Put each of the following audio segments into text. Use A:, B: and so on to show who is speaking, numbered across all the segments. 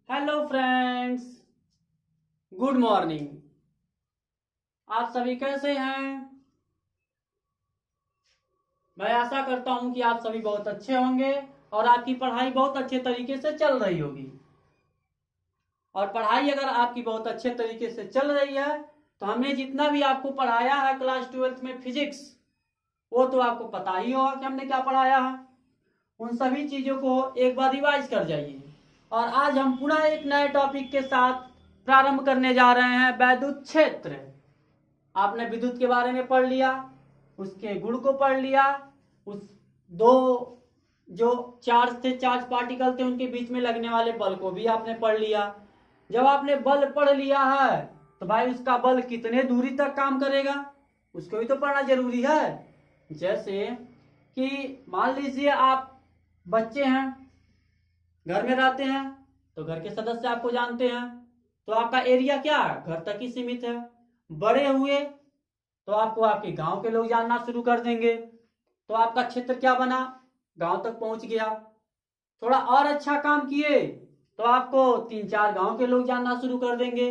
A: Hello friends, good morning. आप सभी कैसे हैं? मैं आशा करता हूं कि आप सभी बहुत अच्छे होंगे और आपकी पढ़ाई बहुत अच्छे तरीके से चल रही होगी। और पढ़ाई अगर आपकी बहुत अच्छे तरीके से चल रही है तो हमने जितना भी आपको पढ़ाया है क्लास 12th में फिजिक्स, वो तो आपको पता ही होगा कि हमने क्या पढ़ाया है। उन सभी चीजों को एक बार रिवाइज कर जाइए। और आज हम पुनः एक नए टॉपिक के साथ प्रारंभ करने जा रहे हैं, वैद्युत क्षेत्र। आपने विद्युत के बारे में पढ़ लिया, उसके गुण को पढ़ लिया, उस दो जो चार्ज थे, चार्ज पार्टिकल थे, उनके बीच में लगने वाले बल को भी आपने पढ़ लिया। जब आपने बल पढ़ लिया है तो भाई उसका बल कितने दूरी तक काम करेगा उसको भी तो पढ़ना जरूरी है। जैसे कि मान लीजिए आप बच्चे हैं, घर में रहते हैं, तो घर के सदस्य आपको जानते हैं, तो आपका एरिया क्या है, घर तक ही सीमित है। बड़े हुए तो आपको आपके गांव के लोग जानना शुरू कर देंगे, तो आपका क्षेत्र क्या बना, गांव तक पहुंच गया। थोड़ा और अच्छा काम किए तो आपको 3-4 गांव के लोग जानना शुरू कर देंगे,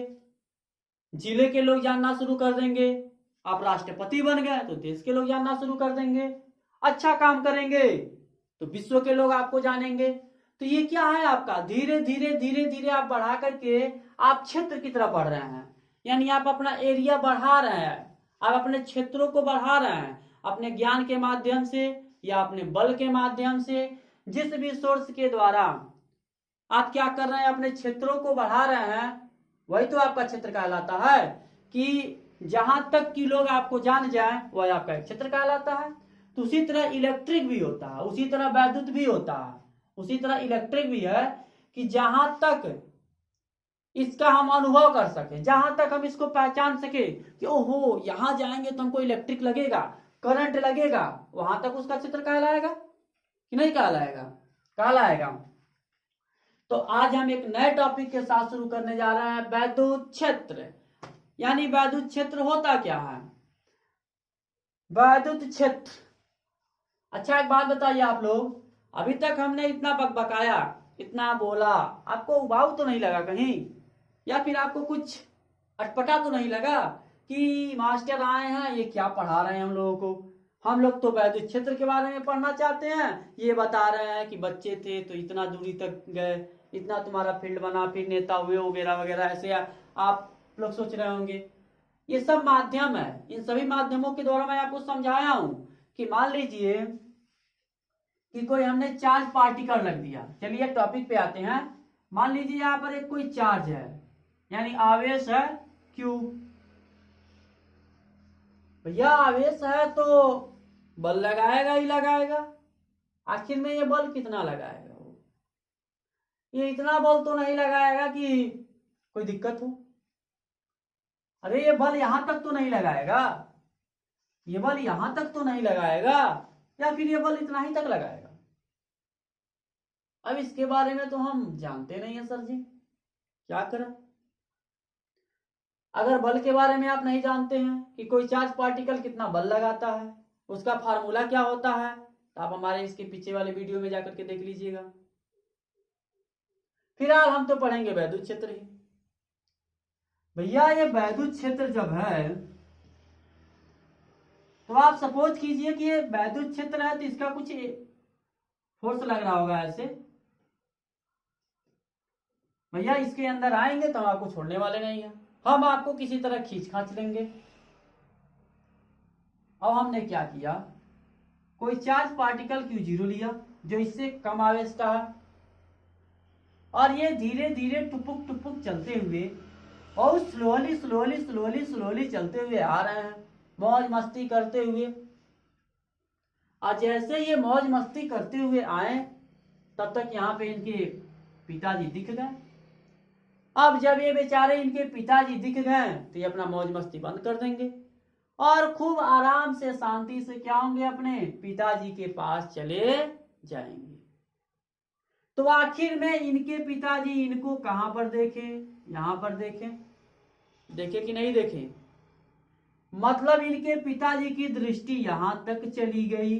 A: जिले के लोग जानना शुरू कर देंगे। आप राष्ट्रपति बन गए तो देश के लोग जानना शुरू कर देंगे। अच्छा काम करेंगे तो विश्व के लोग आपको जानेंगे। तो ये क्या है, आपका धीरे धीरे धीरे धीरे आप बढ़ा करके आप क्षेत्र की तरफ बढ़ रहे हैं। यानी आप अपना एरिया बढ़ा रहे हैं, आप अपने क्षेत्रों को बढ़ा रहे हैं अपने ज्ञान के माध्यम से या अपने बल के माध्यम से। जिस भी सोर्स के द्वारा आप क्या कर रहे हैं, अपने क्षेत्रों को बढ़ा रहे हैं, वही तो आपका क्षेत्र कहलाता है। कि जहां तक कि लोग आपको जान जाए वह आपका एक क्षेत्र कहलाता है। तो उसी तरह इलेक्ट्रिक भी होता है, उसी तरह वैद्युत भी होता है, उसी तरह इलेक्ट्रिक भी है। कि जहां तक इसका हम अनुभव कर सके, जहां तक हम इसको पहचान सके कि ओहो यहां जाएंगे तो हमको इलेक्ट्रिक लगेगा, करंट लगेगा, वहां तक उसका क्षेत्र कहलाएगा कि नहीं कहलाएगा? कहलाएगा। तो आज हम एक नए टॉपिक के साथ शुरू करने जा रहे हैं, वैद्युत क्षेत्र। यानी वैद्युत क्षेत्र होता क्या है? वैद्युत क्षेत्र, अच्छा एक बात बताइए आप लोग, अभी तक हमने इतना बकबकाया, इतना बोला, आपको उबाऊ तो नहीं लगा कहीं? या फिर आपको कुछ अटपटा तो नहीं लगा कि मास्टर आए हैं ये क्या पढ़ा रहे हैं हम लोगों को? हम लोग तो वैद्युत क्षेत्र के बारे में पढ़ना चाहते हैं, ये बता रहे हैं कि बच्चे थे तो इतना दूरी तक गए, इतना तुम्हारा फील्ड बना, फिर नेता हुए वगैरह वगैरह, ऐसे आप लोग सोच रहे होंगे। ये सब माध्यम है, इन सभी माध्यमों के द्वारा मैं आपको समझाया हूं कि मान लीजिए कि कोई हमने चार्ज पार्टिकल रख दिया। चलिए टॉपिक पे आते हैं। मान लीजिए यहां पर एक कोई चार्ज है, यानी आवेश है Q। भैया आवेश है तो बल लगाएगा ही लगाएगा। आखिर में ये बल कितना लगाएगा? वो ये इतना बल तो नहीं लगाएगा कि कोई दिक्कत हो। अरे ये बल यहां तक तो नहीं लगाएगा, ये बल यहां तक तो नहीं लगाएगा, या फिर ये बल इतना ही तक लगाएगा। अब इसके बारे में तो हम जानते नहीं है सर जी, क्या करें? अगर बल के बारे में आप नहीं जानते हैं कि कोई चार्ज पार्टिकल कितना बल लगाता है, उसका फार्मूला क्या होता है, तो आप हमारे इसके पीछे वाले वीडियो में जाकर के देख लीजिएगा। फिलहाल हम तो पढ़ेंगे वैद्युत क्षेत्र ही। भैया ये वैद्युत क्षेत्र जब है तो आप सपोज कीजिए कि ये वैद्युत क्षेत्र है, तो इसका कुछ फोर्स लग रहा होगा ऐसे। भैया इसके अंदर आएंगे तो हम आपको छोड़ने वाले नहीं है, हम आपको किसी तरह खींच खांच लेंगे। अब हमने क्या किया, कोई चार्ज पार्टिकल Q0 लिया जो इससे कम आवेश का है, और ये धीरे धीरे टुपुक टुपुक चलते हुए और स्लोली स्लोली स्लोली स्लोली चलते हुए आ रहे हैं, मौज मस्ती करते हुए। और जैसे ये मौज मस्ती करते हुए आए तब तक यहाँ पे इनके पिताजी दिख गए। अब जब ये बेचारे इनके पिताजी दिख गए तो ये अपना मौज मस्ती बंद कर देंगे और खूब आराम से शांति से क्या होंगे, अपने पिताजी के पास चले जाएंगे। तो आखिर में इनके पिताजी इनको कहां पर देखे, यहां पर देखे, देखे कि नहीं देखे? मतलब इनके पिताजी की दृष्टि यहां तक चली गई।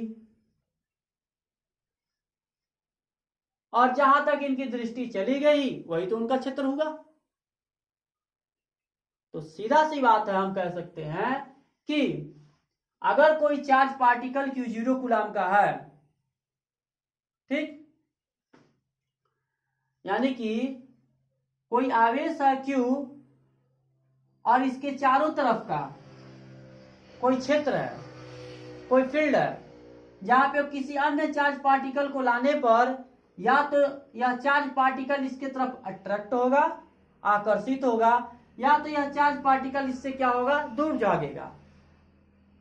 A: और जहां तक इनकी दृष्टि चली गई वही तो उनका क्षेत्र होगा। तो सीधा सी बात है, हम कह सकते हैं कि अगर कोई चार्ज पार्टिकल Q0 कूलाम का है, ठीक, यानी कि कोई आवेश है Q और इसके चारों तरफ का कोई क्षेत्र है, कोई फील्ड है, जहां पे किसी अन्य चार्ज पार्टिकल को लाने पर या तो यह चार्ज पार्टिकल इसके तरफ अट्रैक्ट होगा, आकर्षित होगा, या तो यह चार्ज पार्टिकल इससे क्या होगा, दूर भागेगा।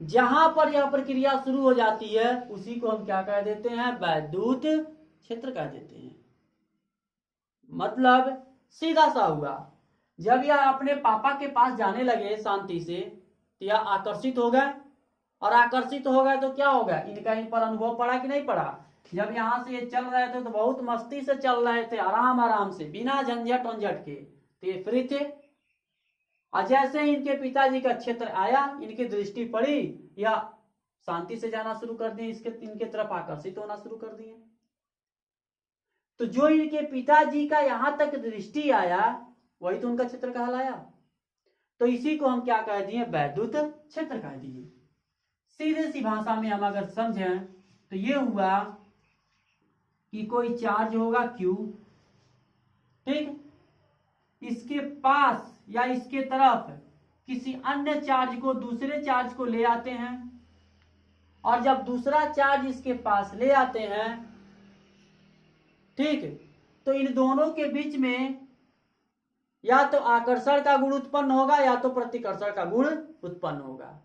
A: जहां पर यह प्रक्रिया शुरू हो जाती है उसी को हम क्या कह देते हैं, वैद्युत क्षेत्र कह देते हैं। मतलब सीधा सा हुआ, जब यह अपने पापा के पास जाने लगे शांति से तो यह आकर्षित हो गए, और आकर्षित हो गए तो क्या होगा, इनका इन पर अनुभव पड़ा कि नहीं पड़ा। जब यहां से ये चल रहे थे तो बहुत मस्ती से चल रहे थे, आराम आराम से, बिना झंझट वंझट के, तो ये फ्री थे। और जैसे इनके पिताजी का क्षेत्र आया, इनकी दृष्टि पड़ी, या शांति से जाना शुरू कर दिए, इनके तरफ आकर्षित होना शुरू कर दिए। तो जो इनके पिताजी का यहां तक दृष्टि आया वही तो उनका क्षेत्र कहलाया। तो इसी को हम क्या कह दिए, वैद्युत क्षेत्र कह दिए। सीधे सी भाषा में हम अगर समझें तो ये हुआ कि कोई चार्ज होगा Q, ठीक, इसके पास या इसके तरफ किसी अन्य चार्ज को, दूसरे चार्ज को ले आते हैं, और जब दूसरा चार्ज इसके पास ले आते हैं, ठीक, तो इन दोनों के बीच में या तो आकर्षण का गुण उत्पन्न होगा या तो प्रतिकर्षण का गुण उत्पन्न होगा।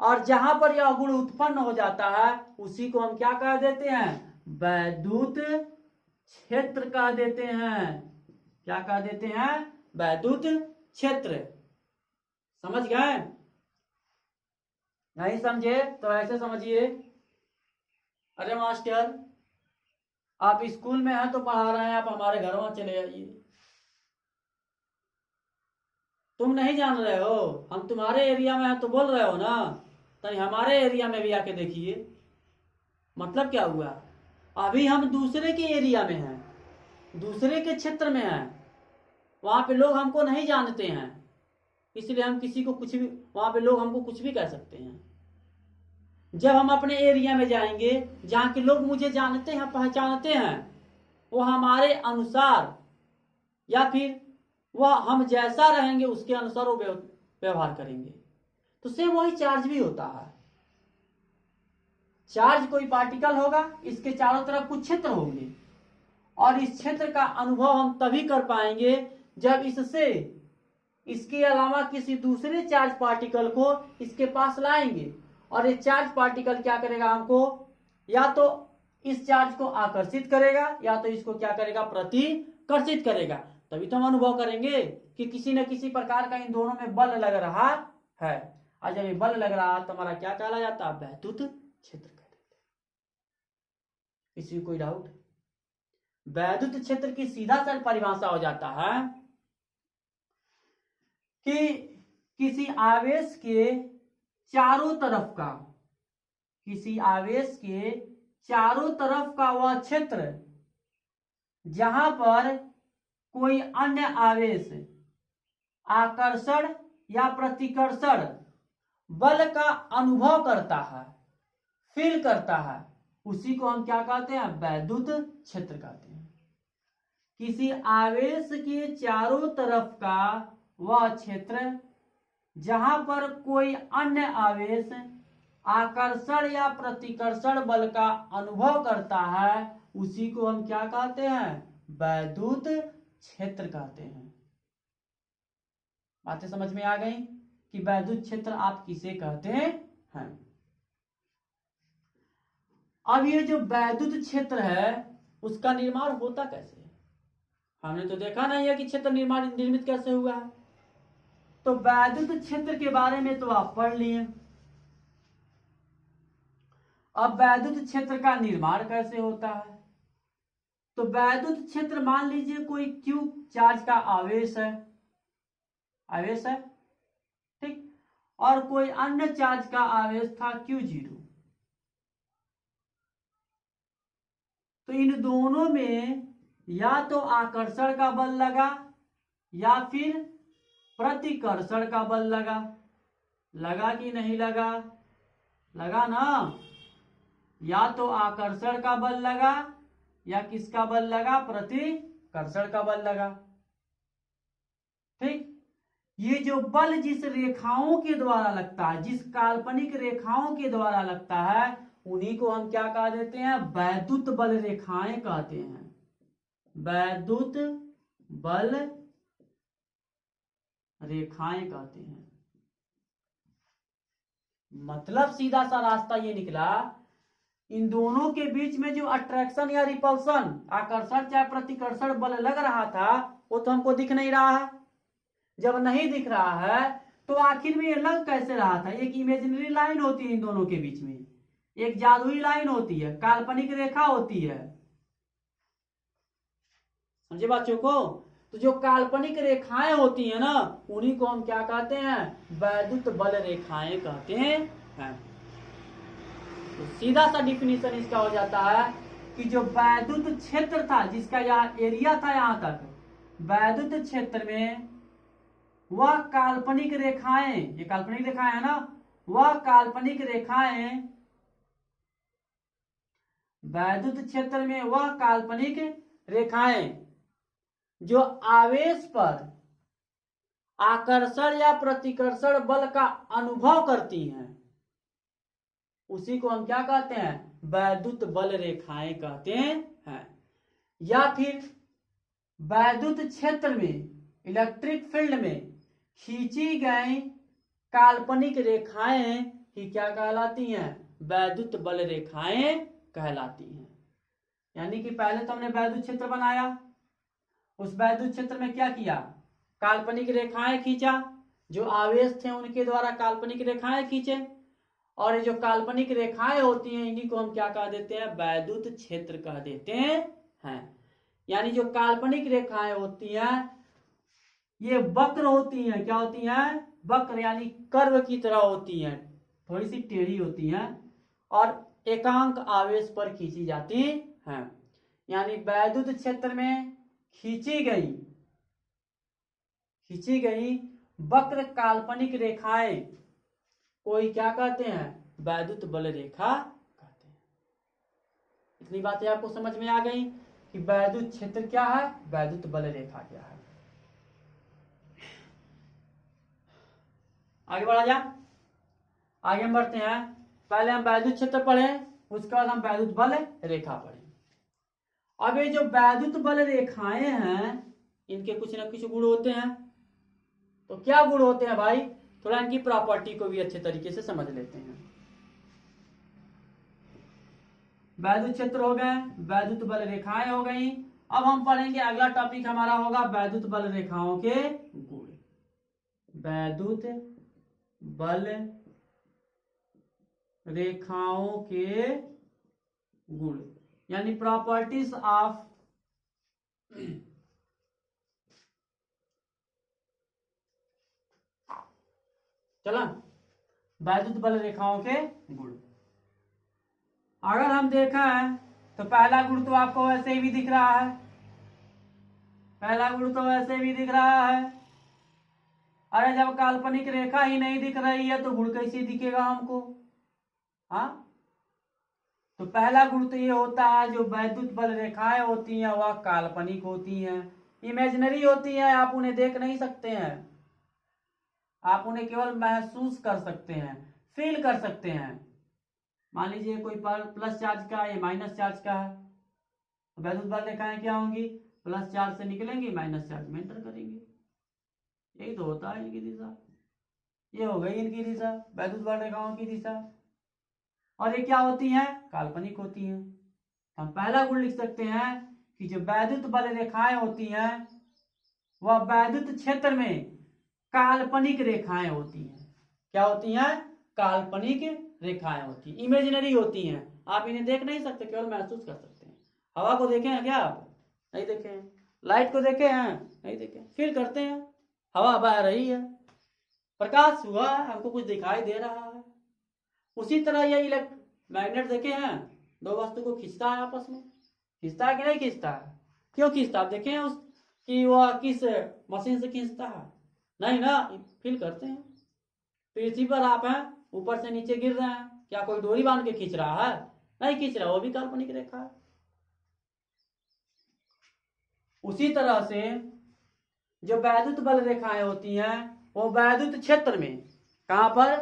A: और जहां पर यह गुण उत्पन्न हो जाता है उसी को हम क्या कह देते हैं, वैद्युत क्षेत्र कह देते हैं। क्या कह देते हैं, वैद्युत क्षेत्र। समझ गए? नहीं समझे तो ऐसे समझिए, अरे मास्टर आप स्कूल में हैं तो पढ़ा रहे हैं, आप हमारे घर में चले आइए। तुम नहीं जान रहे हो, हम तुम्हारे एरिया में हैं तो बोल रहे हो ना, तो हमारे एरिया में भी आके देखिए। मतलब क्या हुआ, अभी हम दूसरे के एरिया में हैं, दूसरे के क्षेत्र में हैं, वहां पे लोग हमको नहीं जानते हैं, इसलिए हम किसी को कुछ भी, वहां पे लोग हमको कुछ भी कह सकते हैं। जब हम अपने एरिया में जाएंगे जहां के लोग मुझे जानते हैं, पहचानते हैं, वो हमारे अनुसार या फिर वह हम जैसा रहेंगे उसके अनुसार वो व्यवहार करेंगे। तो सेम वही चार्ज भी होता है। चार्ज कोई पार्टिकल होगा, इसके चारों तरफ कुछ क्षेत्र होंगे, और इस क्षेत्र का अनुभव हम तभी कर पाएंगे जब इससे, इसके अलावा किसी दूसरे चार्ज पार्टिकल को इसके पास लाएंगे, और ये चार्ज पार्टिकल क्या करेगा, हमको या तो इस चार्ज को आकर्षित करेगा या तो इसको क्या करेगा, प्रतिकर्षित करेगा। तभी तो हम अनुभव करेंगे कि किसी न किसी प्रकार का इन दोनों में बल लग रहा है। और जब ये बल लग रहा है तो हमारा क्या कहला जाता है, वैद्युत क्षेत्र कहते हैं। किसी कोई डाउट? वैद्युत क्षेत्र की सीधा सा परिभाषा हो जाता है कि किसी आवेश के चारों तरफ का, किसी आवेश के चारों तरफ का वह क्षेत्र जहां पर कोई अन्य आवेश आकर्षण या प्रतिकर्षण बल का अनुभव करता है, फील करता है, उसी को हम क्या कहते हैं, वैद्युत क्षेत्र कहते हैं। किसी आवेश के चारों तरफ का वह क्षेत्र जहां पर कोई अन्य आवेश आकर्षण या प्रतिकर्षण बल का अनुभव करता है उसी को हम क्या कहते हैं, वैद्युत क्षेत्र कहते हैं। बातें समझ में आ गई कि वैद्युत क्षेत्र आप किसे कहते हैं। अब ये जो वैद्युत क्षेत्र है उसका निर्माण होता कैसे है, हमने तो देखा नहीं है कि क्षेत्र निर्मित कैसे हुआ है। तो वैद्युत क्षेत्र के बारे में तो आप पढ़ लिए। अब वैद्युत क्षेत्र का निर्माण कैसे होता है, तो वैद्युत क्षेत्र मान लीजिए कोई Q चार्ज का आवेश है, आवेश है, ठीक, और कोई अन्य चार्ज का आवेश था Q0। तो इन दोनों में या तो आकर्षण का बल लगा या फिर प्रतिकर्षण का बल लगा। लगा कि नहीं लगा? लगा ना। या तो आकर्षण का बल लगा या किसका बल लगा? प्रतिकर्षण का बल लगा। ठीक। ये जो बल जिस रेखाओं के द्वारा लगता है, जिस काल्पनिक रेखाओं के द्वारा लगता है, उन्हीं को हम क्या कह देते हैं? वैद्युत बल रेखाएं कहते हैं। वैद्युत बल रेखाएं कहते हैं। मतलब सीधा सा रास्ता ये निकला, इन दोनों के बीच में जो अट्रैक्शन या रिपल्सन, आकर्षण चाहे प्रतिकर्षण बल लग रहा था, वो तो हमको दिख नहीं रहा है। जब नहीं दिख रहा है तो आखिर में ये लग कैसे रहा था? एक इमेजिनरी लाइन होती है इन दोनों के बीच में, एक जादुई लाइन होती है, काल्पनिक रेखा होती है। समझे बच्चों को? तो जो काल्पनिक रेखाएं होती है ना, उन्हीं को हम क्या कहते हैं? वैद्युत बल रेखाएं कहते हैं। तो सीधा सा डिफिनीशन इसका हो जाता है कि जो वैद्युत क्षेत्र था, जिसका यहाँ एरिया था यहां तक, वैद्युत क्षेत्र में वह काल्पनिक रेखाएं, ये काल्पनिक रेखाएं है ना, वह काल्पनिक रेखाएं, वैद्युत क्षेत्र में वह काल्पनिक रेखाएं जो आवेश पर आकर्षण या प्रतिकर्षण बल का अनुभव करती हैं, उसी को हम क्या कहते हैं? वैद्युत बल रेखाएं कहते हैं। या फिर वैद्युत क्षेत्र में, इलेक्ट्रिक फील्ड में खींची गई काल्पनिक रेखाएं ही क्या कहलाती हैं? वैद्युत बल रेखाएं कहलाती हैं। यानी कि पहले तो हमने वैद्युत क्षेत्र बनाया, उस वैद्युत क्षेत्र में क्या किया? काल्पनिक रेखाएं खींचा, जो आवेश थे उनके द्वारा काल्पनिक रेखाएं खींचे, और ये जो काल्पनिक रेखाएं होती हैं, इन्हीं को हम क्या कह देते हैं? वैद्युत क्षेत्र कह देते हैं। यानी जो काल्पनिक रेखाएं होती हैं, ये वक्र होती हैं। क्या होती हैं? वक्र, यानी कर्व की तरह होती हैं, थोड़ी सी टेढ़ी होती हैं, और एकांक आवेश पर खींची जाती हैं। यानी वैद्युत क्षेत्र में खींची गई वक्र काल्पनिक रेखाएं कोई क्या कहते हैं? वैद्युत बल रेखा कहते हैं। इतनी बातें आपको समझ में आ गई कि वैद्युत क्षेत्र क्या है, वैद्युत बल रेखा क्या है। आगे बढ़ा जा, आगे हम बढ़ते हैं। पहले हम वैद्युत क्षेत्र पढ़े, उसके बाद हम वैद्युत बल रेखा पढ़े। अब ये जो वैद्युत बल रेखाएं हैं, इनके कुछ ना कुछ गुण होते हैं। तो क्या गुण होते हैं भाई? थोड़ा इनकी प्रॉपर्टी को भी अच्छे तरीके से समझ लेते हैं। वैद्युत क्षेत्र हो गए, वैद्युत बल रेखाएं हो गई। अब हम पढ़ेंगे, अगला टॉपिक हमारा होगा वैद्युत बल रेखाओं के गुण। वैद्युत बल रेखाओं के गुण, यानी प्रॉपर्टीज ऑफ चला वैद्युत बल रेखाओं के गुण। अगर हम देखा है तो पहला गुण तो आपको वैसे ही भी दिख रहा है, पहला गुण तो वैसे भी दिख रहा है। अरे जब काल्पनिक रेखा ही नहीं दिख रही है तो गुण कैसे दिखेगा हमको? हाँ, तो पहला गुण तो ये होता है, जो वैद्युत बल रेखाएं होती हैं वह काल्पनिक होती हैं, इमेजिनरी होती हैं। आप उन्हें देख नहीं सकते हैं, आप उन्हें केवल महसूस कर सकते हैं, फील कर सकते हैं। मान लीजिए कोई प्लस चार्ज का, ये माइनस चार्ज का है, तो वैद्युत बल रेखाएं क्या होंगी? प्लस चार्ज से निकलेंगी, माइनस चार्ज में एंटर करेंगे। यही तो होता है इनकी दिशा। ये हो गई इनकी दिशा, वैद्युत बल रेखाओं की दिशा। और ये क्या होती हैं? काल्पनिक होती हैं। हम पहला गुण लिख सकते हैं कि जो वैद्युत बल रेखाएं होती हैं वह वैद्युत क्षेत्र में काल्पनिक रेखाएं होती हैं। क्या होती हैं? काल्पनिक रेखाएं होती हैं, इमेजिनरी होती हैं। आप इन्हें देख नहीं सकते, केवल महसूस कर सकते हैं। हवा को देखे हैं क्या आप? नहीं देखे हैं। लाइट को देखे हैं? नहीं देखे। फील करते हैं, हवा बह रही है, प्रकाश हुआ है, हमको कुछ दिखाई दे रहा है। उसी तरह ये मैग्नेट देखे हैं, दो वस्तु को खींचता है आपस में, खींचता है कि नहीं खींचता है? क्यों खींचता, आप देखें उस कि वह किस मशीन से खींचता है, नहीं ना, फील करते हैं। पृथ्वी पर आप हैं, ऊपर से नीचे गिर रहे हैं, क्या कोई डोरी बांध के खींच रहा है? नहीं खींच रहा, वो भी काल्पनिक रेखा है। उसी तरह से जो वैद्युत बल रेखाएं होती हैं वो वैद्युत क्षेत्र में, कहां पर?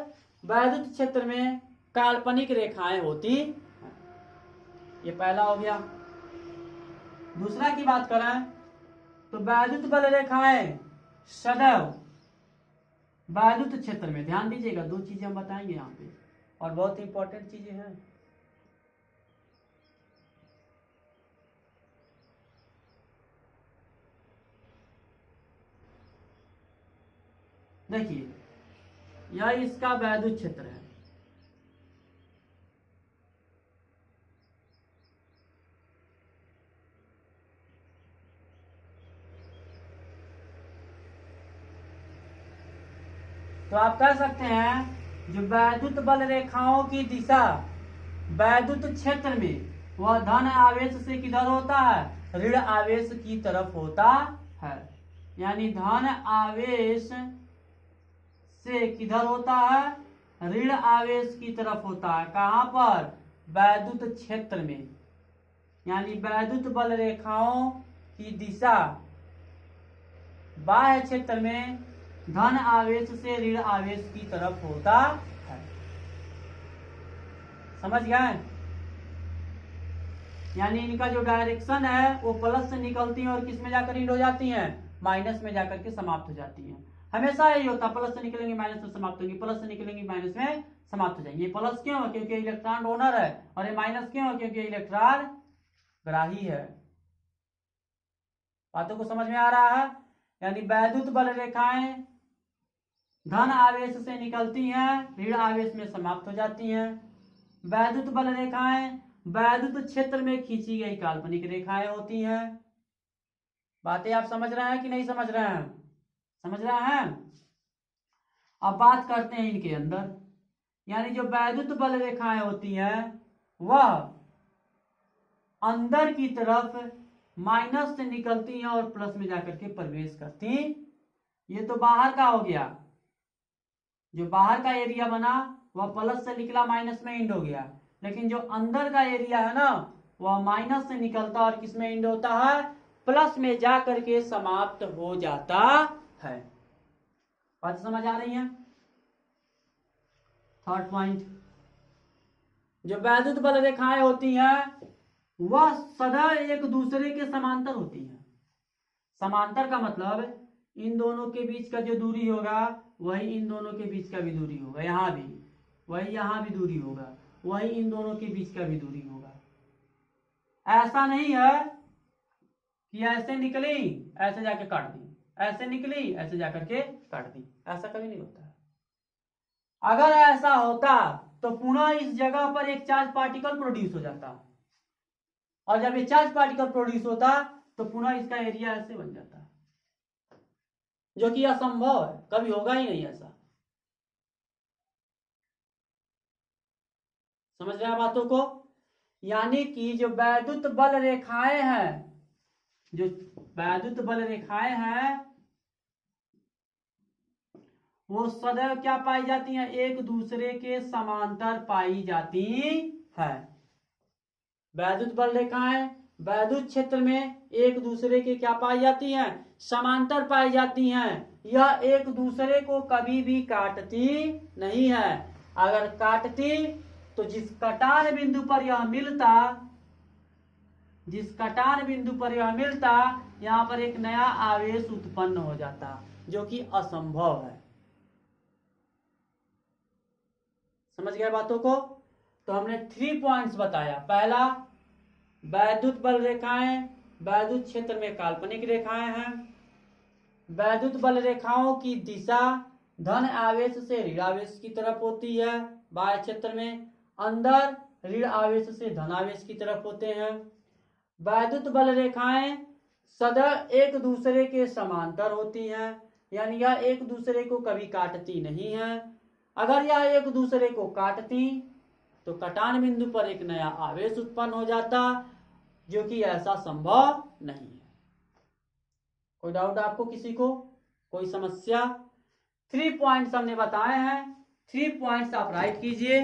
A: वैद्युत क्षेत्र में काल्पनिक रेखाएं होती। ये पहला हो गया। दूसरा की बात करें तो वैद्युत बल रेखाएं सदैव वैद्युत क्षेत्र में, ध्यान दीजिएगा, दो चीजें हम बताएंगे यहाँ पे और बहुत इंपॉर्टेंट चीजें हैं। देखिए, यह इसका वैद्युत क्षेत्र है, तो आप कह सकते हैं जो वैद्युत बल रेखाओं की दिशा वैद्युत क्षेत्र में वह धन आवेश से किधर होता है? ऋण आवेश की तरफ होता है। यानी धन आवेश से किधर होता है? ऋण आवेश की तरफ होता है। कहां पर? वैद्युत क्षेत्र में। यानी वैद्युत बल रेखाओं की दिशा बाह्य क्षेत्र में धन आवेश से ऋण आवेश की तरफ होता है। समझ गए? यानी इनका जो डायरेक्शन है वो प्लस से निकलती है और किस में जाकर एंड हो जाती हैं? माइनस में जाकर के समाप्त हो जाती हैं। हमेशा यही होता है, प्लस से निकलेंगे माइनस में समाप्त होंगी, प्लस से निकलेंगे माइनस में समाप्त हो जाएंगे। ये प्लस क्यों है? क्योंकि इलेक्ट्रॉन डोनर है, और ये माइनस क्यों है? क्योंकि इलेक्ट्रॉन ग्राही है। बातों को समझ में आ रहा है? यानी वैद्युत बल रेखाएं धन आवेश से निकलती हैं, ऋण आवेश में समाप्त हो जाती हैं। वैद्युत बल रेखाएं वैद्युत क्षेत्र में खींची गई काल्पनिक रेखाएं होती हैं। बातें आप समझ रहे हैं कि नहीं समझ रहे हैं? समझ रहे हैं? अब बात करते हैं इनके अंदर। यानी जो वैद्युत बल रेखाएं होती हैं वह अंदर की तरफ माइनस से निकलती हैं और प्लस में जाकर के प्रवेश करती। ये तो बाहर का हो गया, जो बाहर का एरिया बना वह प्लस से निकला माइनस में एंड हो गया। लेकिन जो अंदर का एरिया है ना वह माइनस से निकलता और किस में एंड होता है? प्लस में जा करके समाप्त हो जाता है। बात समझ आ रही है? थर्ड पॉइंट, जो वैद्युत बल रेखाएं होती हैं वह सदा एक दूसरे के समांतर होती हैं। समांतर का मतलब इन दोनों के बीच का जो दूरी होगा वही इन दोनों के बीच का भी दूरी होगा, यहां भी वही, यहां भी दूरी होगा, वही इन दोनों के बीच का भी दूरी होगा। ऐसा नहीं है कि ऐसे निकली ऐसे जाके काट दी, ऐसे निकली ऐसे जाकर के काट दी, ऐसा कभी नहीं होता है। अगर ऐसा होता तो पुनः इस जगह पर एक चार्ज पार्टिकल प्रोड्यूस हो जाता, और जब ये चार्ज पार्टिकल प्रोड्यूस होता तो पुनः इसका एरिया ऐसे बन जाता, जो कि असंभव है, कभी होगा ही नहीं ऐसा। समझ रहे हैं बातों को? यानी कि जो वैद्युत बल रेखाएं हैं, जो वैद्युत बल रेखाएं हैं वो सदैव क्या पाई जाती हैं? एक दूसरे के समांतर पाई जाती है। वैद्युत बल रेखाएं वैद्युत क्षेत्र में एक दूसरे के क्या पाई जाती हैं? समांतर पाई जाती हैं। यह एक दूसरे को कभी भी काटती नहीं है। अगर काटती तो जिस कटान बिंदु पर यह मिलता, जिस कटान बिंदु पर यह मिलता यहां पर एक नया आवेश उत्पन्न हो जाता, जो कि असंभव है। समझ गए बातों को? तो हमने 3 पॉइंट्स बताया। पहला, वैद्युत बल रेखाएं वैद्युत क्षेत्र में काल्पनिक रेखाएं हैं। वैद्युत बल रेखाओं की दिशा धन आवेश से ऋण आवेश की तरफ होती है बाह्य क्षेत्र में, अंदर ऋण आवेश से धन आवेश की तरफ होते हैं। वैद्युत बल रेखाएं सदा एक दूसरे के समांतर होती हैं, यानी यह एक दूसरे को कभी काटती नहीं है। अगर यह एक दूसरे को काटती तो कटान बिंदु पर एक नया आवेश उत्पन्न हो जाता, जो कि ऐसा संभव नहीं है। कोई डाउट आपको किसी को, कोई समस्या? 3 पॉइंट्स हमने बताए हैं, 3 पॉइंट्स आप राइट कीजिए।